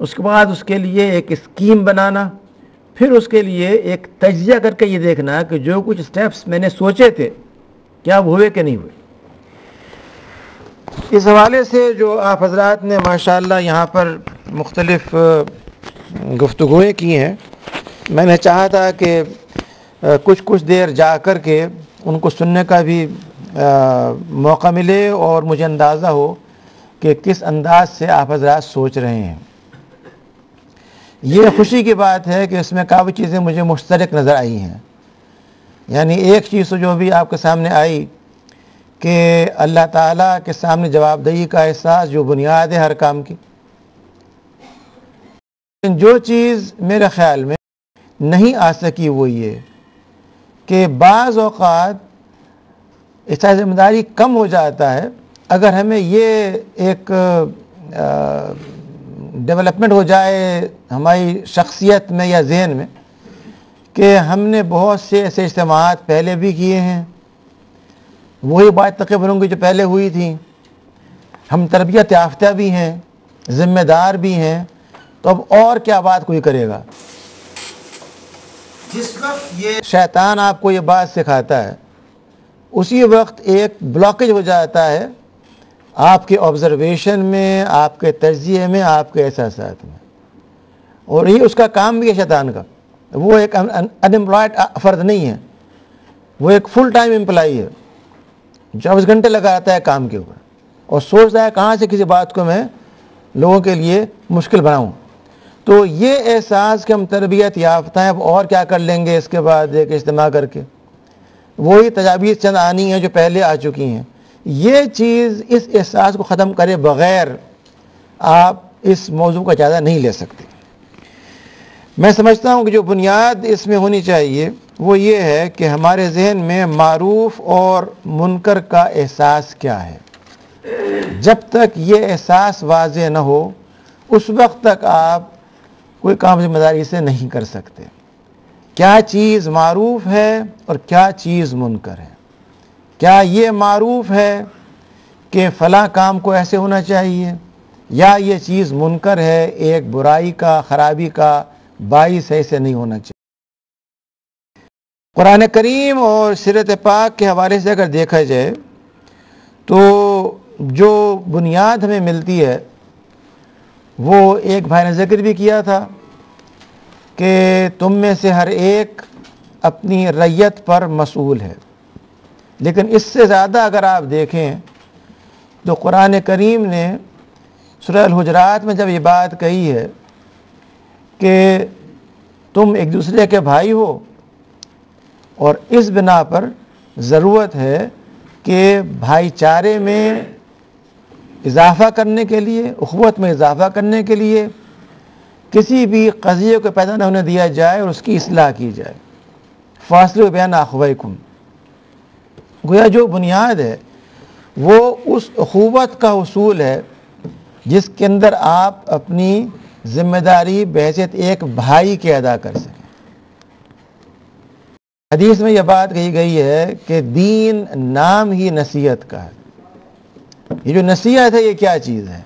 اس کے بعد اس کے لیے ایک اسکیم بنانا، پھر اس کے لیے ایک تجزیہ کر کے یہ دیکھنا کہ جو کچھ سٹیپس میں نے سوچے تھے کیا وہ ہوئے کہ نہیں ہوئے۔ اس حوالے سے جو آپ حضرات نے ماشاءاللہ یہاں پر مختلف گفتگویں کی ہیں، میں نے چاہا تھا کہ کچھ دیر جا کر کے ان کو سننے کا بھی موقع ملے اور مجھے اندازہ ہو کہ کس انداز سے آپ حضرات سوچ رہے ہیں۔ یہ خوشی کی بات ہے کہ اس میں کافی چیزیں مجھے مشترک نظر آئی ہیں۔ یعنی ایک چیز تو جو بھی آپ کے سامنے آئی کہ اللہ تعالیٰ کے سامنے جواب دہی کا احساس جو بنیاد ہے ہر کام کی۔ جو چیز میرے خیال میں نہیں آ سکی وہ یہ کہ بعض اوقات احساس ذمہ داری کم ہو جاتا ہے اگر ہمیں یہ ایک ڈیولپمنٹ ہو جائے ہماری شخصیت میں یا ذہن میں کہ ہم نے بہت سے ایسے اجتماعات پہلے بھی کیے ہیں، وہی بات تقریباً ہوں گی جو پہلے ہوئی تھی، ہم تربیت یافتہ بھی ہیں، ذمہ دار بھی ہیں، تو اب اور کیا بات کوئی کرے گا۔ جس وقت یہ شیطان آپ کو یہ بات سکھاتا ہے اسی وقت ایک بلاکیج ہو جاتا ہے آپ کے آبزرویشن میں، آپ کے تجزیے میں، آپ کے احساسات میں، اور یہ اس کا کام بھی ہے شیطان کا۔ وہ ایک انمپلائڈ فرد نہیں ہے، وہ ایک فل ٹائم امپلائی ہے، 24 گھنٹے لگا رہتا ہے کام کے اوپر اور سوچتا ہے کہاں سے کسی بات کو میں لوگوں کے لیے مشکل بناؤں۔ تو یہ احساس کہ ہم تربیت یافتہ ہیں، اب اور کیا کر لیں گے اس کے بعد ایک اجتماع کر کے، وہی تجاویز چند آنی ہیں جو پہلے آ چکی ہیں، یہ چیز اس احساس کو ختم کرے بغیر آپ اس موضوع کا جائزہ نہیں لے سکتے۔ میں سمجھتا ہوں کہ جو بنیاد اس میں ہونی چاہیے وہ یہ ہے کہ ہمارے ذہن میں معروف اور منکر کا احساس کیا ہے۔ جب تک یہ احساس واضح نہ ہو اس وقت تک آپ کوئی کام ذمہ داری سے نہیں کر سکتے۔ کیا چیز معروف ہے اور کیا چیز منکر ہے؟ کیا یہ معروف ہے کہ فلاں کام کو ایسے ہونا چاہیے، یا یہ چیز منکر ہے، ایک برائی کا، خرابی کا باعث ہے، ایسے نہیں ہونا چاہیے۔ قرآن کریم اور سیرت پاک کے حوالے سے اگر دیکھا جائے تو جو بنیاد ہمیں ملتی ہے وہ ایک بھائی نے ذکر بھی کیا تھا کہ تم میں سے ہر ایک اپنی رعیت پر مسئول ہے، لیکن اس سے زیادہ اگر آپ دیکھیں تو قرآن کریم نے سورہ الحجرات میں جب یہ بات کہی ہے کہ تم ایک دوسرے کے بھائی ہو اور اس بنا پر ضرورت ہے کہ بھائی چارے میں اضافہ کرنے کے لیے، اخوت میں اضافہ کرنے کے لیے کسی بھی قضیے کو پیدا نہ ہونے دیا جائے اور اس کی اصلاح کی جائے۔ فاصلہ بین اخویکم، گویا جو بنیاد ہے وہ اس اخوت کا اصول ہے جس کے اندر آپ اپنی ذمہ داری بحیثیت ایک بھائی کے ادا کر سکیں۔ حدیث میں یہ بات کہی گئی ہے کہ دین نام ہی نصیحت کا ہے۔ یہ جو نصیحت ہے یہ کیا چیز ہے؟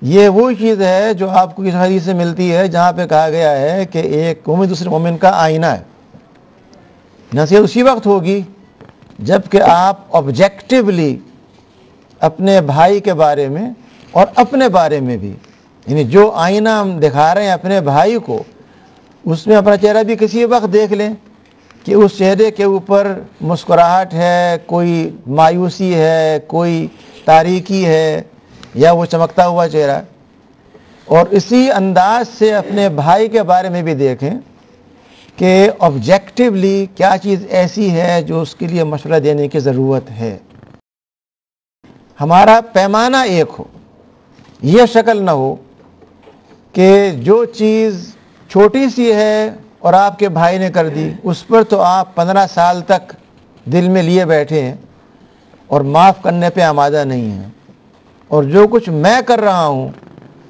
یہ وہ چیز ہے جو آپ کو اس حدیث سے ملتی ہے جہاں پہ کہا گیا ہے کہ ایک مومن دوسرے مومن کا آئینہ ہے۔ نصیحت اسی وقت ہوگی جب کہ آپ آبجیکٹیولی اپنے بھائی کے بارے میں اور اپنے بارے میں بھی، یعنی جو آئینہ ہم دکھا رہے ہیں اپنے بھائی کو، اس میں اپنا چہرہ بھی کسی وقت دیکھ لیں کہ اس چہرے کے اوپر مسکراہٹ ہے، کوئی مایوسی ہے، کوئی تاریکی ہے، یا وہ چمکتا ہوا چہرہ، اور اسی انداز سے اپنے بھائی کے بارے میں بھی دیکھیں کہ آبجیکٹیولی کیا چیز ایسی ہے جو اس کے لیے مشورہ دینے کی ضرورت ہے۔ ہمارا پیمانہ ایک ہو، یہ شکل نہ ہو کہ جو چیز چھوٹی سی ہے اور آپ کے بھائی نے کر دی اس پر تو آپ 15 سال تک دل میں لیے بیٹھے ہیں اور معاف کرنے پہ آمادہ نہیں ہیں، اور جو کچھ میں کر رہا ہوں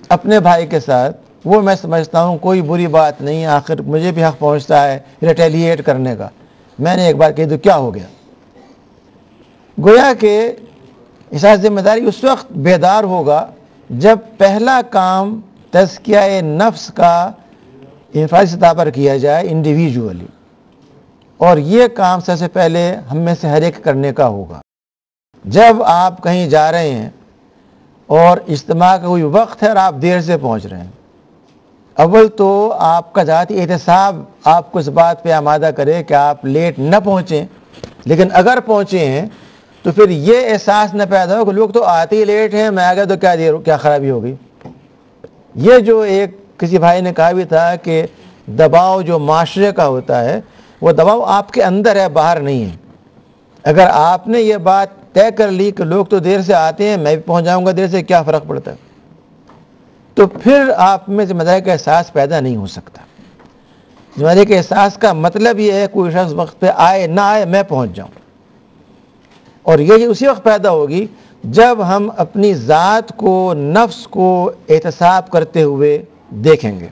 اپنے بھائی کے ساتھ وہ میں سمجھتا ہوں کوئی بری بات نہیں، آخر مجھے بھی حق پہنچتا ہے ریٹیلیٹ کرنے کا، میں نے ایک بار کہی تو کیا ہو گیا۔ گویا کہ احساس ذمہ داری اس وقت بیدار ہوگا جب پہلا کام تزکیہ نفس کا انفرادی سطح پر کیا جائے انڈیویجولی، اور یہ کام سب سے پہلے ہم میں سے ہر ایک کرنے کا ہوگا۔ جب آپ کہیں جا رہے ہیں اور اجتماع کا کوئی وقت ہے اور آپ دیر سے پہنچ رہے ہیں، اول تو آپ کا ذاتی احتساب آپ کو اس بات پہ آمادہ کرے کہ آپ لیٹ نہ پہنچیں، لیکن اگر پہنچے ہیں تو پھر یہ احساس نہ پیدا ہو کہ لوگ تو آتے ہی لیٹ ہیں، میں آ گیا تو کیا خرابی ہوگی۔ یہ جو ایک کسی بھائی نے کہا بھی تھا کہ دباؤ جو معاشرے کا ہوتا ہے وہ دباؤ آپ کے اندر ہے، باہر نہیں ہے۔ اگر آپ نے یہ بات طے کر لی کہ لوگ تو دیر سے آتے ہیں، میں بھی پہنچ جاؤں گا دیر سے، کیا فرق پڑتا ہے، تو پھر آپ میں ذمہ داری کا احساس پیدا نہیں ہو سکتا۔ ذمہ داری کے احساس کا مطلب یہ ہے کوئی شخص وقت پہ آئے نہ آئے میں پہنچ جاؤں، اور یہ اسی وقت پیدا ہوگی جب ہم اپنی ذات کو، نفس کو احتساب کرتے ہوئے دیکھیں گے۔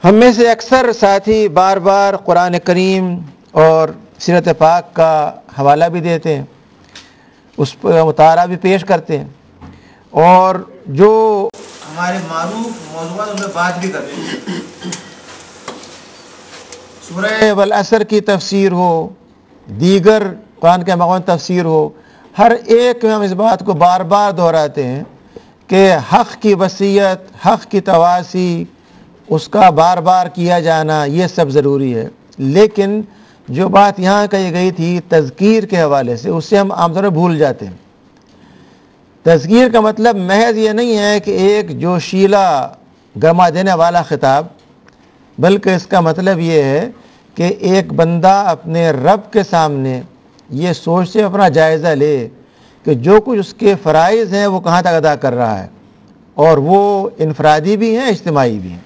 ہم میں سے اکثر ساتھی بار بار قرآن کریم اور سیرت پاک کا حوالہ بھی دیتے ہیں، اس پر مطالعہ بھی پیش کرتے ہیں، اور جو ہمارے معروف موضوعات میں بات بھی کرتے ہیں۔ سورہ والعصر کی تفسیر ہو، دیگر قرآن کے مقام تفسیر ہو، ہر ایک میں ہم اس بات کو بار بار دہراتے ہیں کہ حق کی وصیت، حق کی تواصی، اس کا بار بار کیا جانا، یہ سب ضروری ہے۔ لیکن جو بات یہاں کہی گئی تھی تذکیر کے حوالے سے، اس سے ہم عام طور پر بھول جاتے ہیں۔ تذکیر کا مطلب محض یہ نہیں ہے کہ ایک جوشیلا گرما دینے والا خطاب، بلکہ اس کا مطلب یہ ہے کہ ایک بندہ اپنے رب کے سامنے یہ سوچ سے اپنا جائزہ لے کہ جو کچھ اس کے فرائض ہیں وہ کہاں تک ادا کر رہا ہے، اور وہ انفرادی بھی ہیں، اجتماعی بھی ہیں۔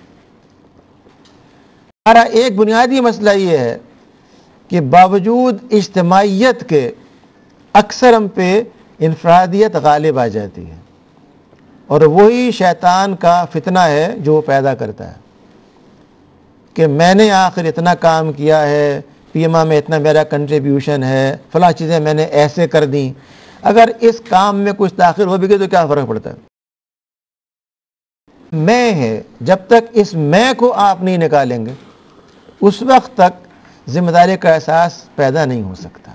ہمارا ایک بنیادی مسئلہ یہ ہے کہ باوجود اجتماعیت کے اکثر ہم پہ انفرادیت غالب آ جاتی ہے، اور وہی شیطان کا فتنہ ہے جو وہ پیدا کرتا ہے کہ میں نے آخر اتنا کام کیا ہے، پیما میں اتنا میرا کنٹریبیوشن ہے، فلاں چیزیں میں نے ایسے کر دیں، اگر اس کام میں کچھ تاخیر ہو بھی گئی تو کیا فرق پڑتا ہے؟ میں ہے، جب تک اس میں کو آپ نہیں نکالیں گے اس وقت تک ذمہ داری کا احساس پیدا نہیں ہو سکتا۔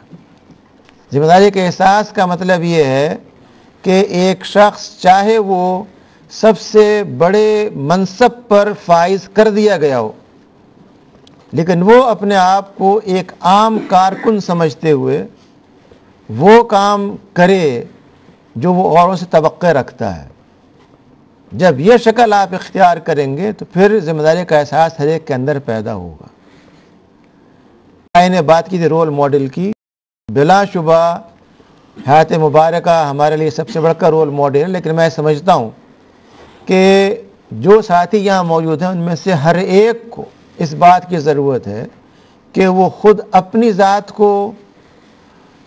ذمہ داری کے احساس کا مطلب یہ ہے کہ ایک شخص چاہے وہ سب سے بڑے منصب پر فائز کر دیا گیا ہو، لیکن وہ اپنے آپ کو ایک عام کارکن سمجھتے ہوئے وہ کام کرے جو وہ اوروں سے توقع رکھتا ہے۔ جب یہ شکل آپ اختیار کریں گے تو پھر ذمہ داری کا احساس ہر ایک کے اندر پیدا ہوگا۔ نے بات کی تھی رول ماڈل کی، بلا شبہ حیات مبارکہ ہمارے لیے سب سے بڑھ کر رول ماڈل ہے، لیکن میں سمجھتا ہوں کہ جو ساتھی یہاں موجود ہیں ان میں سے ہر ایک کو اس بات کی ضرورت ہے کہ وہ خود اپنی ذات کو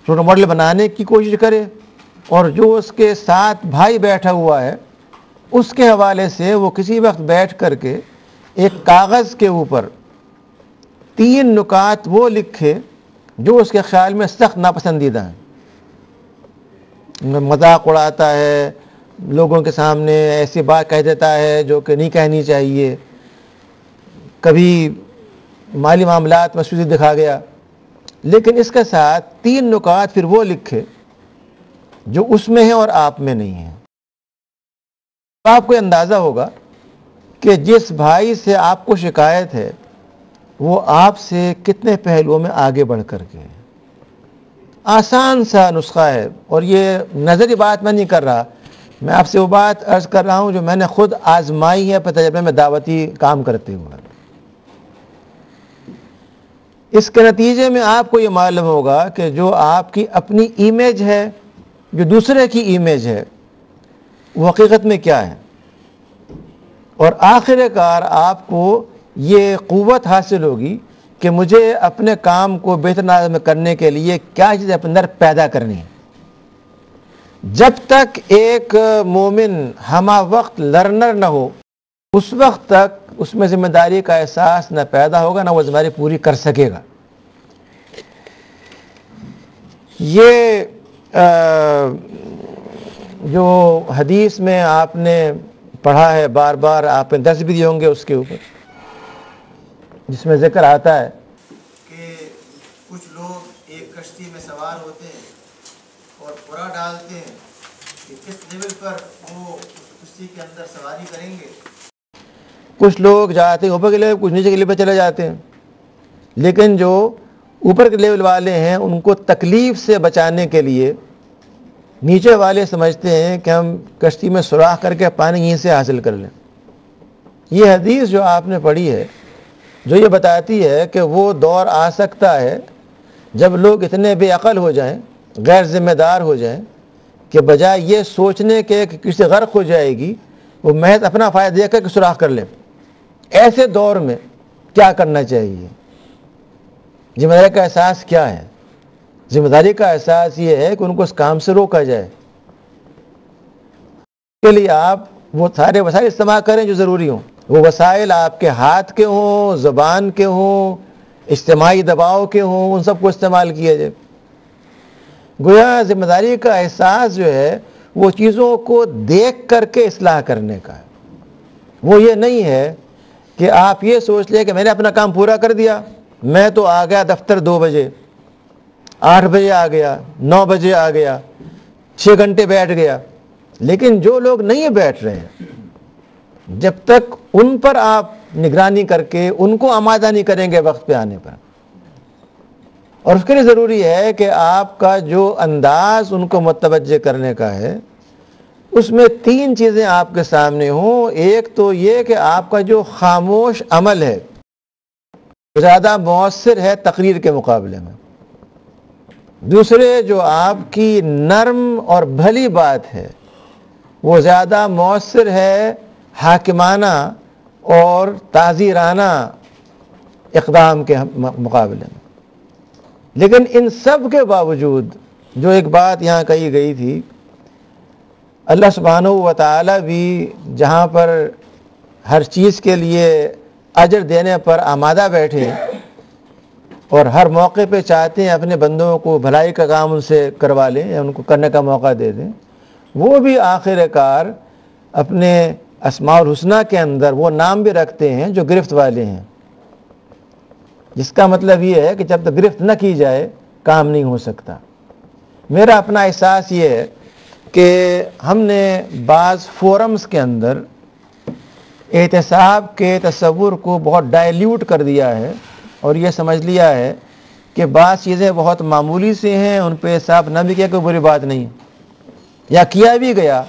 رول ماڈل بنانے کی کوشش کرے، اور جو اس کے ساتھ بھائی بیٹھا ہوا ہے اس کے حوالے سے وہ کسی وقت بیٹھ کر کے ایک کاغذ کے اوپر 3 نکات وہ لکھے جو اس کے خیال میں سخت ناپسندیدہ ہیں۔ مذاق اڑاتا ہے، لوگوں کے سامنے ایسی بات کہہ دیتا ہے جو کہ نہیں کہنی چاہیے، کبھی مالی معاملات میں سستی دکھا گیا، لیکن اس کے ساتھ 3 نکات پھر وہ لکھے جو اس میں ہیں اور آپ میں نہیں ہیں۔ آپ کو اندازہ ہوگا کہ جس بھائی سے آپ کو شکایت ہے وہ آپ سے کتنے پہلوؤں میں آگے بڑھ کر کے ہے۔ آسان سا نسخہ ہے، اور یہ نظری بات میں نہیں کر رہا، میں آپ سے وہ بات عرض کر رہا ہوں جو میں نے خود آزمائی ہے اپنے تجربے میں دعوتی کام کرتے ہوئے۔ اس کے نتیجے میں آپ کو یہ معلوم ہوگا کہ جو آپ کی اپنی امیج ہے، جو دوسرے کی امیج ہے، وہ حقیقت میں کیا ہے، اور آخر کار آپ کو یہ قوت حاصل ہوگی کہ مجھے اپنے کام کو بہتر انداز میں کرنے کے لیے کیا چیزیں اپنے اندر پیدا کرنی ہے۔ جب تک ایک مومن ہمہ وقت لرنر نہ ہو اس وقت تک اس میں ذمہ داری کا احساس نہ پیدا ہوگا، نہ وہ ذمہ داری پوری کر سکے گا۔ یہ جو حدیث میں آپ نے پڑھا ہے بار بار، آپ نے درس بھی دیے ہوں گے اس کے اوپر، جس میں ذکر آتا ہے کہ کچھ لوگ ایک کشتی میں سوار ہوتے ہیں اور پورا ڈالتے ہیں کہ کس لیول پر وہ اس کشتی کے اندر سواری کریں گے. کچھ لوگ جاتے ہیں اوپر کے لیول، کچھ نیچے کے لیول پہ چلے جاتے ہیں، لیکن جو اوپر کے لیول والے ہیں ان کو تکلیف سے بچانے کے لیے نیچے والے سمجھتے ہیں کہ ہم کشتی میں سوراخ کر کے پانی یہیں سے حاصل کر لیں. یہ حدیث جو آپ نے پڑھی ہے جو یہ بتاتی ہے کہ وہ دور آ سکتا ہے جب لوگ اتنے بے عقل ہو جائیں، غیر ذمہ دار ہو جائیں کہ بجائے یہ سوچنے کے کہ کسی غرق ہو جائے گی، وہ محض اپنا فائدہ دیکھ کر کہ سوراخ کر لیں. ایسے دور میں کیا کرنا چاہیے؟ ذمہ داری کا احساس کیا ہے؟ ذمہ داری کا احساس یہ ہے کہ ان کو اس کام سے روکا جائے. اس کے لیے آپ وہ سارے وسائل استعمال کریں جو ضروری ہوں. وہ وسائل آپ کے ہاتھ کے ہوں، زبان کے ہوں، اجتماعی دباؤ کے ہوں، ان سب کو استعمال کیا جائے. گویا ذمہ داری کا احساس جو ہے وہ چیزوں کو دیکھ کر کے اصلاح کرنے کا ہے. وہ یہ نہیں ہے کہ آپ یہ سوچ لیں کہ میں نے اپنا کام پورا کر دیا، میں تو آ گیا دفتر 2 بجے، 8 بجے آ گیا، 9 بجے آ گیا، 6 گھنٹے بیٹھ گیا. لیکن جو لوگ نہیں بیٹھ رہے ہیں، جب تک ان پر آپ نگرانی کر کے ان کو آمادہ نہیں کریں گے وقت پہ آنے پر، اور اس کے لیے ضروری ہے کہ آپ کا جو انداز ان کو متوجہ کرنے کا ہے اس میں 3 چیزیں آپ کے سامنے ہوں. ایک تو یہ کہ آپ کا جو خاموش عمل ہے زیادہ مؤثر ہے تقریر کے مقابلے میں. دوسرے جو آپ کی نرم اور بھلی بات ہے وہ زیادہ مؤثر ہے حاکمانہ اور تعزیرانہ اقدام کے مقابلے میں. لیکن ان سب کے باوجود جو ایک بات یہاں کہی گئی تھی، اللہ سبحانہ و تعالی بھی جہاں پر ہر چیز کے لیے اجر دینے پر آمادہ بیٹھے اور ہر موقع پہ چاہتے ہیں اپنے بندوں کو بھلائی کا کام ان سے کروا لیں یا ان کو کرنے کا موقع دے دیں، وہ بھی آخر کار اپنے اسماء الحسنہ کے اندر وہ نام بھی رکھتے ہیں جو گرفت والے ہیں. جس کا مطلب یہ ہے کہ جب تک گرفت نہ کی جائے کام نہیں ہو سکتا. میرا اپنا احساس یہ ہے کہ ہم نے بعض فورمز کے اندر احتساب کے تصور کو بہت ڈائلیوٹ کر دیا ہے اور یہ سمجھ لیا ہے کہ بعض چیزیں بہت معمولی سے ہیں، ان پہ احتساب نہ بھی کیا کوئی بری بات نہیں، یا کیا بھی گیا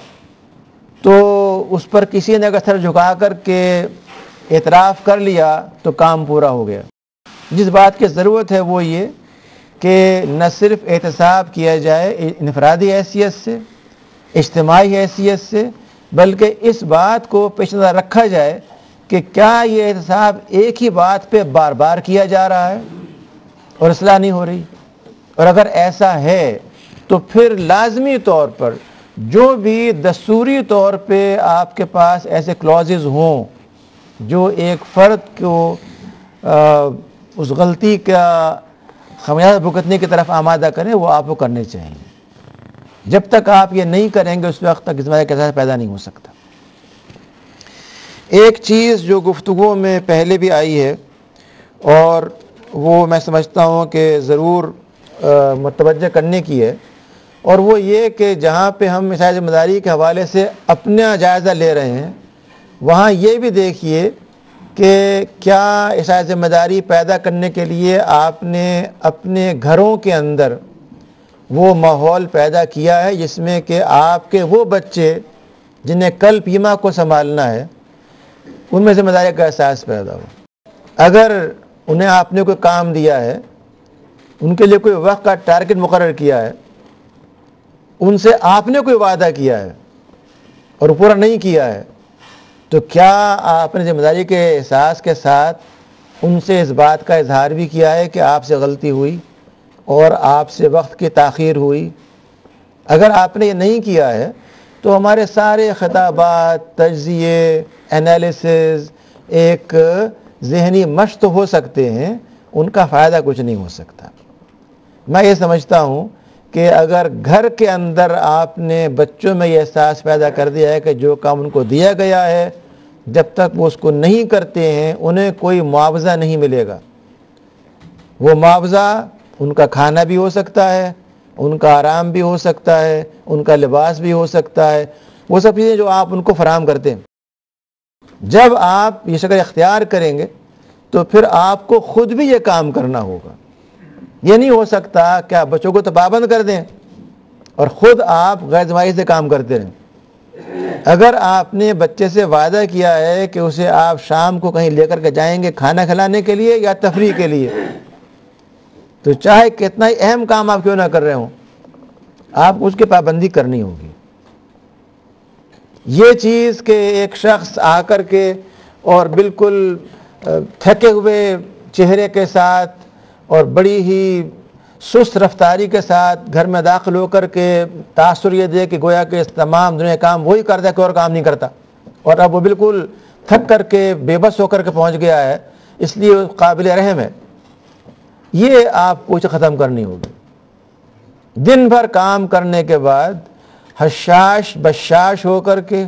تو اس پر کسی نے اگر سر جھکا کر کے اعتراف کر لیا تو کام پورا ہو گیا. جس بات کی ضرورت ہے وہ یہ کہ نہ صرف احتساب کیا جائے انفرادی حیثیت سے، اجتماعی حیثیت سے، بلکہ اس بات کو پیش نظر رکھا جائے کہ کیا یہ احتساب ایک ہی بات پہ بار بار کیا جا رہا ہے اور اصلاح نہیں ہو رہی. اور اگر ایسا ہے تو پھر لازمی طور پر جو بھی دستوری طور پہ آپ کے پاس ایسے کلوزز ہوں جو ایک فرد کو اس غلطی کا خمیازہ بھگتنے کی طرف آمادہ کریں، وہ آپ کو کرنے چاہیے. جب تک آپ یہ نہیں کریں گے اس وقت تک ذمہ داری کا احساس پیدا نہیں ہو سکتا. ایک چیز جو گفتگو میں پہلے بھی آئی ہے اور وہ میں سمجھتا ہوں کہ ضرور متوجہ کرنے کی ہے، اور وہ یہ کہ جہاں پہ ہم مثال ذمہ داری کے حوالے سے اپنا جائزہ لے رہے ہیں وہاں یہ بھی دیکھیے کہ کیا احساس ذمہ داری پیدا کرنے کے لیے آپ نے اپنے گھروں کے اندر وہ ماحول پیدا کیا ہے جس میں کہ آپ کے وہ بچے جنہیں کل پیما کو سنبھالنا ہے ان میں ذمہ داری کا احساس پیدا ہو. اگر انہیں آپ نے کوئی کام دیا ہے، ان کے لیے کوئی وقت کا ٹارگٹ مقرر کیا ہے، ان سے آپ نے کوئی وعدہ کیا ہے اور پورا نہیں کیا ہے، تو کیا آپ نے ذمہ داری کے احساس کے ساتھ ان سے اس بات کا اظہار بھی کیا ہے کہ آپ سے غلطی ہوئی اور آپ سے وقت کی تاخیر ہوئی؟ اگر آپ نے یہ نہیں کیا ہے تو ہمارے سارے خطابات، تجزیے، انالیسز ایک ذہنی مشق ہو سکتے ہیں، ان کا فائدہ کچھ نہیں ہو سکتا. میں یہ سمجھتا ہوں کہ اگر گھر کے اندر آپ نے بچوں میں یہ احساس پیدا کر دیا ہے کہ جو کام ان کو دیا گیا ہے جب تک وہ اس کو نہیں کرتے ہیں انہیں کوئی معاوضہ نہیں ملے گا. وہ معاوضہ ان کا کھانا بھی ہو سکتا ہے، ان کا آرام بھی ہو سکتا ہے، ان کا لباس بھی ہو سکتا ہے، وہ سب چیزیں جو آپ ان کو فراہم کرتے ہیں. جب آپ یہ شکل اختیار کریں گے تو پھر آپ کو خود بھی یہ کام کرنا ہوگا. یہ نہیں ہو سکتا کہ آپ بچوں کو تو پابند کر دیں اور خود آپ غیر ذمہ داری سے کام کرتے رہیں. اگر آپ نے بچے سے وعدہ کیا ہے کہ اسے آپ شام کو کہیں لے کر کے جائیں گے کھانا کھلانے کے لیے یا تفریح کے لیے، تو چاہے کتنا ہی اہم کام آپ کیوں نہ کر رہے ہوں آپ کو اس کی پابندی کرنی ہوگی. یہ چیز کہ ایک شخص آ کر کے اور بالکل تھکے ہوئے چہرے کے ساتھ اور بڑی ہی سست رفتاری کے ساتھ گھر میں داخل ہو کر کے تاثر یہ دے کہ گویا کہ تمام دنیا کام وہی کرتا ہے کوئی اور کام نہیں کرتا، اور اب وہ بالکل تھک کر کے بے بس ہو کر کے پہنچ گیا ہے، اس لیے قابل رحم ہے، یہ آپ کو ختم کرنی ہوگی. دن بھر کام کرنے کے بعد حشاش بشاش ہو کر کے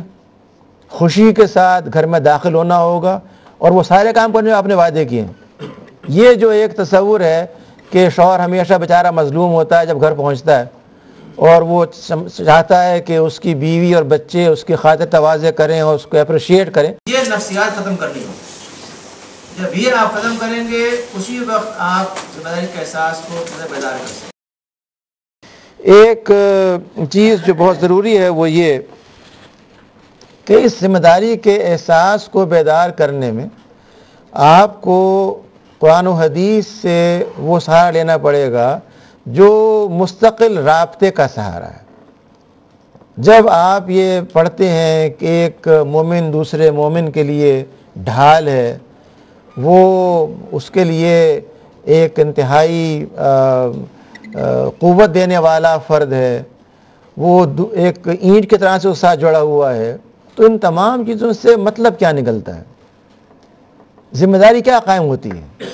خوشی کے ساتھ گھر میں داخل ہونا ہوگا اور وہ سارے کام کرنے آپ نے وعدے کیے ہیں. یہ جو ایک تصور ہے کہ شوہر ہمیشہ بیچارہ مظلوم ہوتا ہے جب گھر پہنچتا ہے اور وہ چاہتا ہے کہ اس کی بیوی اور بچے اس کی خاطر تواضع کریں اور اس کو اپریشیٹ کریں، یہ نفسیات ختم کرنی ہو. جب یہ آپ ختم کریں گے اسی وقت آپ ذمہ داری کے احساس کو بیدار کر سکیں. ایک چیز جو بہت ضروری ہے وہ یہ کہ اس ذمہ داری کے احساس کو بیدار کرنے میں آپ کو قرآن و حدیث سے وہ سہارا لینا پڑے گا جو مستقل رابطے کا سہارا ہے. جب آپ یہ پڑھتے ہیں کہ ایک مومن دوسرے مومن کے لیے ڈھال ہے، وہ اس کے لیے ایک انتہائی قوت دینے والا فرد ہے، وہ ایک اینٹ کی طرح سے اس ساتھ جڑا ہوا ہے، تو ان تمام چیزوں سے مطلب کیا نکلتا ہے؟ ذمہ داری کیا قائم ہوتی ہے؟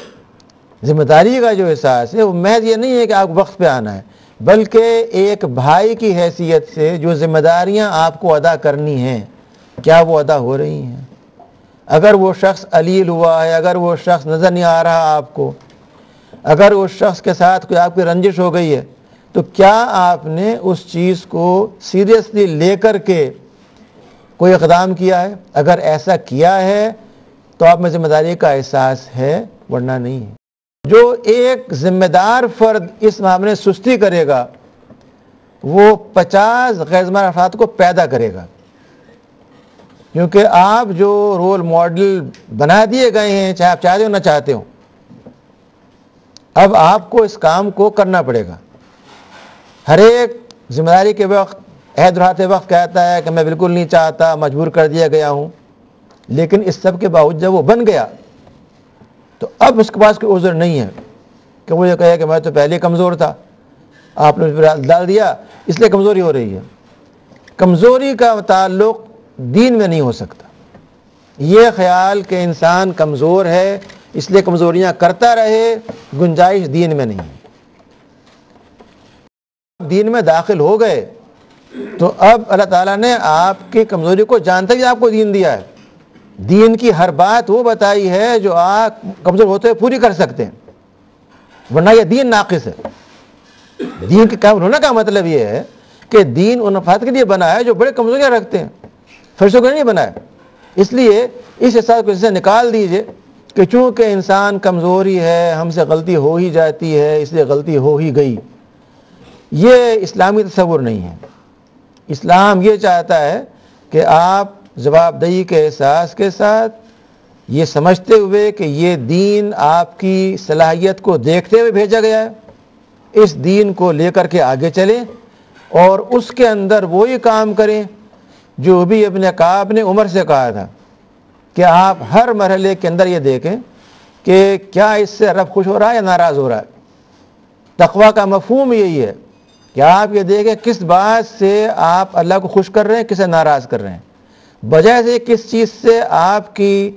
ذمہ داری کا جو احساس ہے وہ محض یہ نہیں ہے کہ آپ وقت پہ آنا ہے، بلکہ ایک بھائی کی حیثیت سے جو ذمہ داریاں آپ کو ادا کرنی ہیں کیا وہ ادا ہو رہی ہیں؟ اگر وہ شخص علیل ہوا ہے، اگر وہ شخص نظر نہیں آ رہا آپ کو، اگر اس شخص کے ساتھ کوئی آپ کی رنجش ہو گئی ہے، تو کیا آپ نے اس چیز کو سیریسلی لے کر کے کوئی اقدام کیا ہے؟ اگر ایسا کیا ہے تو آپ میں ذمہ داری کا احساس ہے، ورنہ نہیں ہے. جو ایک ذمہ دار فرد اس معاملے میں سستی کرے گا وہ 50 غیر ذمہ دار افراد کو پیدا کرے گا، کیونکہ آپ جو رول ماڈل بنا دیے گئے ہیں چاہے آپ چاہتے ہو نہ چاہتے ہو، اب آپ کو اس کام کو کرنا پڑے گا. ہر ایک ذمہ داری کے وقت عہد اٹھاتے وقت کہتا ہے کہ میں بالکل نہیں چاہتا، مجبور کر دیا گیا ہوں، لیکن اس سب کے باوجود جب وہ بن گیا تو اب اس کے پاس کوئی عذر نہیں ہے کہ وہ یہ کہے کہ میں تو پہلے کمزور تھا، آپ نے ڈال دیا اس لیے کمزوری ہو رہی ہے. کمزوری کا تعلق دین میں نہیں ہو سکتا. یہ خیال کہ انسان کمزور ہے اس لیے کمزوریاں کرتا رہے، گنجائش دین میں نہیں ہے. دین میں داخل ہو گئے تو اب اللہ تعالیٰ نے آپ کی کمزوری کو جانتے ہوئے آپ کو دین دیا ہے. دین کی ہر بات وہ بتائی ہے جو آپ کمزور ہوتے ہوئے پوری کر سکتے ہیں، ورنہ یہ دین ناقص ہے. دین کے کام ہونے کا مطلب یہ ہے کہ دین ان افراد کے لیے بنا ہے جو بڑے کمزوریاں رکھتے ہیں، فرشتوں کو نہیں بنا ہے. اس لیے اس احساس کو اس سے نکال دیجئے کہ چونکہ انسان کمزوری ہے، ہم سے غلطی ہو ہی جاتی ہے اس لیے غلطی ہو ہی گئی. یہ اسلامی تصور نہیں ہے. اسلام یہ چاہتا ہے کہ آپ جواب دہی کے احساس کے ساتھ یہ سمجھتے ہوئے کہ یہ دین آپ کی صلاحیت کو دیکھتے ہوئے بھیجا گیا ہے، اس دین کو لے کر کے آگے چلیں اور اس کے اندر وہی کام کریں جو بھی ابن کعب نے عمر سے کہا تھا کہ آپ ہر مرحلے کے اندر یہ دیکھیں کہ کیا اس سے رب خوش ہو رہا ہے یا ناراض ہو رہا ہے. تقویٰ کا مفہوم یہی ہے کہ آپ یہ دیکھیں کس بات سے آپ اللہ کو خوش کر رہے ہیں، کسے ناراض کر رہے ہیں، بجائے سے کس چیز سے آپ کی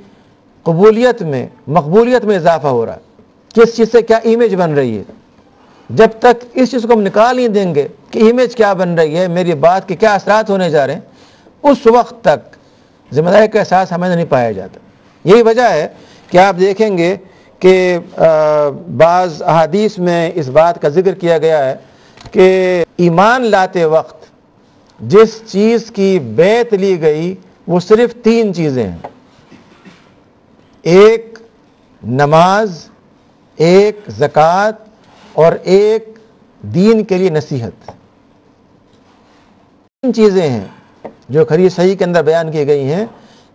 قبولیت میں مقبولیت میں اضافہ ہو رہا ہے، کس چیز سے کیا امیج بن رہی ہے. جب تک اس چیز کو ہم نکال نہیں دیں گے کہ امیج کیا بن رہی ہے، میری بات کے کیا اثرات ہونے جا رہے ہیں، اس وقت تک ذمہ داری کا احساس ہمیں نہیں پایا جاتا۔ یہی وجہ ہے کہ آپ دیکھیں گے کہ بعض احادیث میں اس بات کا ذکر کیا گیا ہے کہ ایمان لاتے وقت جس چیز کی بیعت لی گئی وہ صرف 3 چیزیں ہیں: ایک نماز، ایک زکوٰۃ اور ایک دین کے لیے نصیحت۔ 3 چیزیں ہیں جو حدیث صحیح کے اندر بیان کی گئی ہیں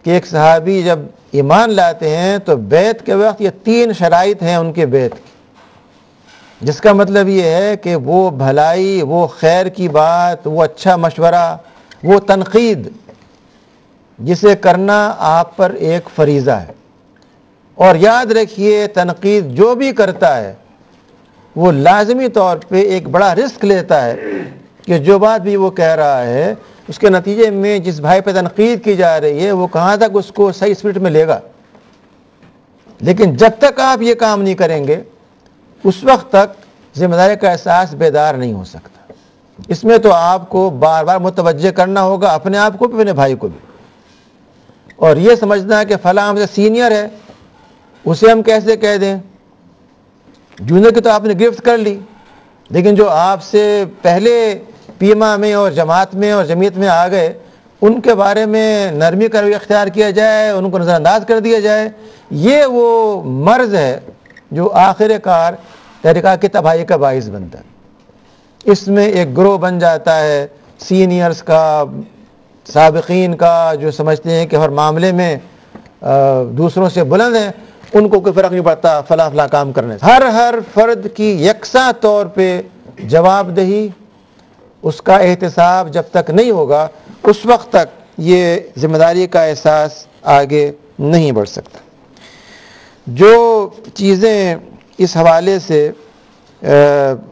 کہ ایک صحابی جب ایمان لاتے ہیں تو بیعت کے وقت یہ 3 شرائط ہیں ان کے بیعت کی، جس کا مطلب یہ ہے کہ وہ بھلائی، وہ خیر کی بات، وہ اچھا مشورہ، وہ تنقید جسے کرنا آپ پر ایک فریضہ ہے۔ اور یاد رکھیے تنقید جو بھی کرتا ہے وہ لازمی طور پہ ایک بڑا رسک لیتا ہے کہ جو بات بھی وہ کہہ رہا ہے اس کے نتیجے میں جس بھائی پہ تنقید کی جا رہی ہے وہ کہاں تک اس کو صحیح اسپرٹ میں لے گا۔ لیکن جب تک آپ یہ کام نہیں کریں گے اس وقت تک ذمہ داری کا احساس بیدار نہیں ہو سکتا۔ اس میں تو آپ کو بار بار متوجہ کرنا ہوگا اپنے آپ کو بھی، اپنے بھائی کو بھی، اور یہ سمجھنا ہے کہ فلاں ہم سے سینئر ہے اسے ہم کیسے کہہ دیں۔ جونیئر کی تو آپ نے گرفت کر لی، لیکن جو آپ سے پہلے پیما میں اور جماعت میں اور جمعیت میں آ گئے ان کے بارے میں نرمی کا رویہ اختیار کیا جائے، ان کو نظر انداز کر دیا جائے، یہ وہ مرض ہے جو آخر کار طریقہ کی تباہی کا باعث بنتا ہے۔ اس میں ایک گروہ بن جاتا ہے سینئرز کا، سابقین کا، جو سمجھتے ہیں کہ ہر معاملے میں دوسروں سے بلند ہیں، ان کو کوئی فرق نہیں پڑتا فلاں فلاں کام کرنے سے۔ ہر فرد کی یکساں طور پہ جواب دہی، اس کا احتساب جب تک نہیں ہوگا اس وقت تک یہ ذمہ داری کا احساس آگے نہیں بڑھ سکتا۔ جو چیزیں اس حوالے سے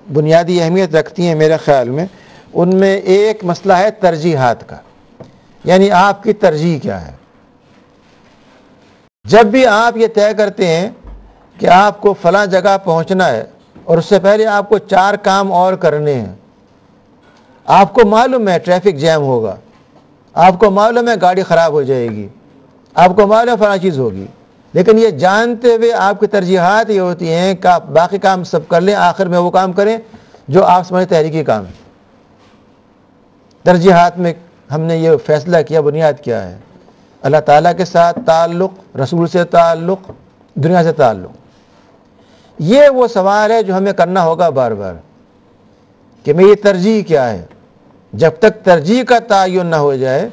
بنیادی اہمیت رکھتی ہیں میرے خیال میں، ان میں ایک مسئلہ ہے ترجیحات کا، یعنی آپ کی ترجیح کیا ہے۔ جب بھی آپ یہ طے کرتے ہیں کہ آپ کو فلاں جگہ پہنچنا ہے اور اس سے پہلے آپ کو 4 کام اور کرنے ہیں، آپ کو معلوم ہے ٹریفک جیم ہوگا، آپ کو معلوم ہے گاڑی خراب ہو جائے گی، آپ کو معلوم ہے فلاں چیز ہوگی، لیکن یہ جانتے ہوئے آپ کی ترجیحات یہ ہوتی ہیں کہ آپ باقی کام سب کر لیں، آخر میں وہ کام کریں جو آپ سمجھتے تحریکی کام ہے۔ ترجیحات میں ہم نے یہ فیصلہ کیا، بنیاد کیا ہے؟ اللہ تعالیٰ کے ساتھ تعلق، رسول سے تعلق، دنیا سے تعلق۔ یہ وہ سوال ہے جو ہمیں کرنا ہوگا بار بار کہ میری ترجیح کیا ہے۔ جب تک ترجیح کا تعین نہ ہو جائے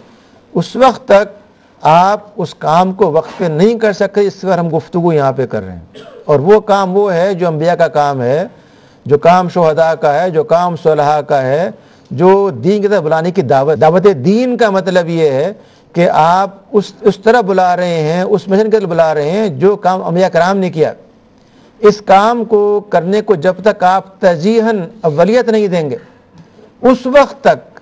اس وقت تک آپ اس کام کو وقت پہ نہیں کر سکتے اس پر ہم گفتگو یہاں پہ کر رہے ہیں۔ اور وہ کام وہ ہے جو انبیاء کا کام ہے، جو کام شہداء کا ہے، جو کام صلحاء کا ہے، جو دین کی طرف بلانے کی دعوت دین کا مطلب یہ ہے کہ آپ اس طرح بلا رہے ہیں، اس مشن کے طرف بلا رہے ہیں جو کام انبیاء کرام نے کیا۔ اس کام کو کرنے کو جب تک آپ ترجیحاً اولیت نہیں دیں گے اس وقت تک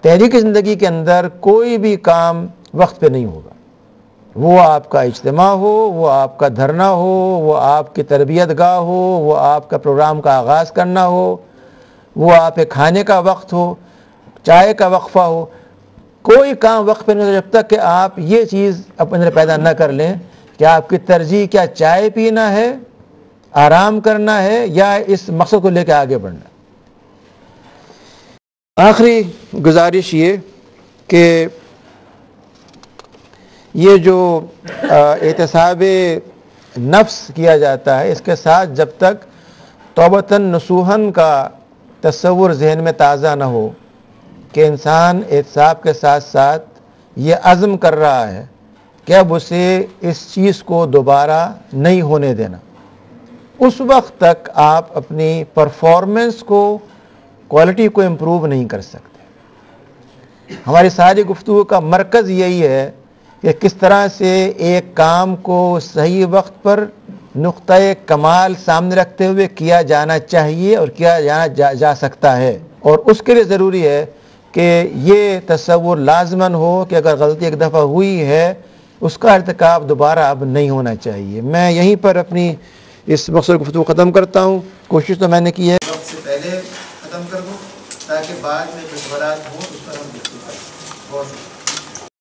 تحریکی زندگی کے اندر کوئی بھی کام وقت پہ نہیں ہوگا۔ وہ آپ کا اجتماع ہو، وہ آپ کا دھرنا ہو، وہ آپ کی تربیت گاہ ہو، وہ آپ کا پروگرام کا آغاز کرنا ہو، وہ آپ کے کھانے کا وقت ہو، چائے کا وقفہ ہو، کوئی کام وقت پہ نہیں ہوگا جب تک کہ آپ یہ چیز اپنے اندر پیدا نہ کر لیں کہ آپ کی ترجیح کیا چائے پینا ہے، آرام کرنا ہے، یا اس مقصد کو لے کے آگے بڑھنا ہے۔ آخری گزارش یہ کہ یہ جو احتساب نفس کیا جاتا ہے اس کے ساتھ جب تک توبتاً نصوحاً کا تصور ذہن میں تازہ نہ ہو کہ انسان احتساب کے ساتھ ساتھ یہ عزم کر رہا ہے کہ اب اسے اس چیز کو دوبارہ نہیں ہونے دینا، اس وقت تک آپ اپنی پرفارمنس کو، کوالٹی کو امپروو نہیں کر سکتے۔ ہماری ساری گفتگو کا مرکز یہی ہے کہ کس طرح سے ایک کام کو صحیح وقت پر نقطۂ کمال سامنے رکھتے ہوئے کیا جانا چاہیے اور کیا جانا جا سکتا ہے، اور اس کے لیے ضروری ہے کہ یہ تصور لازماً ہو کہ اگر غلطی ایک دفعہ ہوئی ہے اس کا ارتکاب دوبارہ اب نہیں ہونا چاہیے۔ میں یہیں پر اپنی اس مقصد گفتگو ختم کرتا ہوں. کوشش تو میں نے کی ہے وقت سے پہلے ختم کر دوں تاکہ بعد میں جو سوالات ہوں اس پر ہم گفتگو کریں. بہت